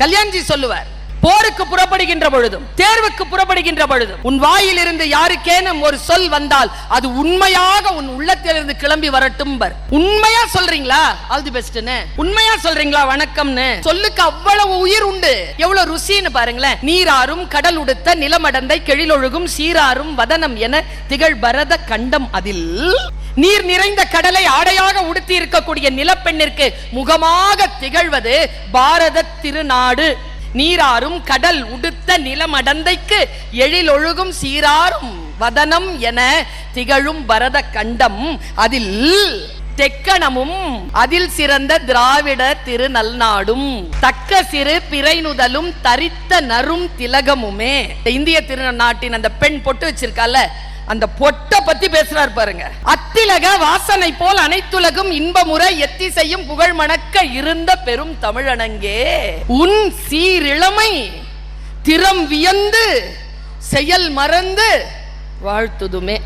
கல்யாண்ஜி சொல்லுவார், போருக்கு புறப்படுகின்ற பொழுதும் தேர்வுக்கு புறப்படுகின்ற பொழுதும் உன் வாயில் இருந்து யாருக்கேனும் ஒரு சொல் வந்தால் அது உண்மையாக உன் உள்ளத்திலிருந்து கிளம்பி வரட்டும். உண்மையா சொல்றீங்களா ஆல் தி பெஸ்ட்னு, உண்மையா சொல்றீங்களா வணக்கம்னு, சொல்லுக்கு அவ்வளவு உயிர் உண்டு, எவ்வளவு ருசின்னு பாருங்களேன். நீராறும் கடல் உடுத்த நிலமடந்தை கெழிலொழுகும் சீராறும் வதனம் என திகழ் பரத கண்டம் அதில். நீர் நிறைந்த கடலை ஆடையாக உடுத்தி இருக்கக்கூடிய நிலப்பெண்ணிற்கு முகமாக திகழ்வது பாரத திருநாடு. நீராறும் கடல் உடுத்த நிலமடந்தைக்கு எழிலொழுகும் சீராறும் வதனம் என திகழும் பரத கண்டம் அதில் தெக்கணமும் அதில் சிறந்த திராவிட திரு நல்நாடும் தக்க சிறு பிறைநுதலும் தரித்த நரும் திலகமுமே. இந்திய திருநாட்டின் அந்த பெண் பொட்டு வச்சிருக்கால, அந்த பொட்டை பத்தி பேசுறார் பாருங்க. அத்திலக வாசனை போல் அனைத்துலகும் இன்பமுற எத்திசையும் புகழ் மணக்க இருந்த பெரும் தமிழனங்கே உன் சீரிழமை திறம் வியந்து செயல் மறந்து வாழ்த்துதுமே.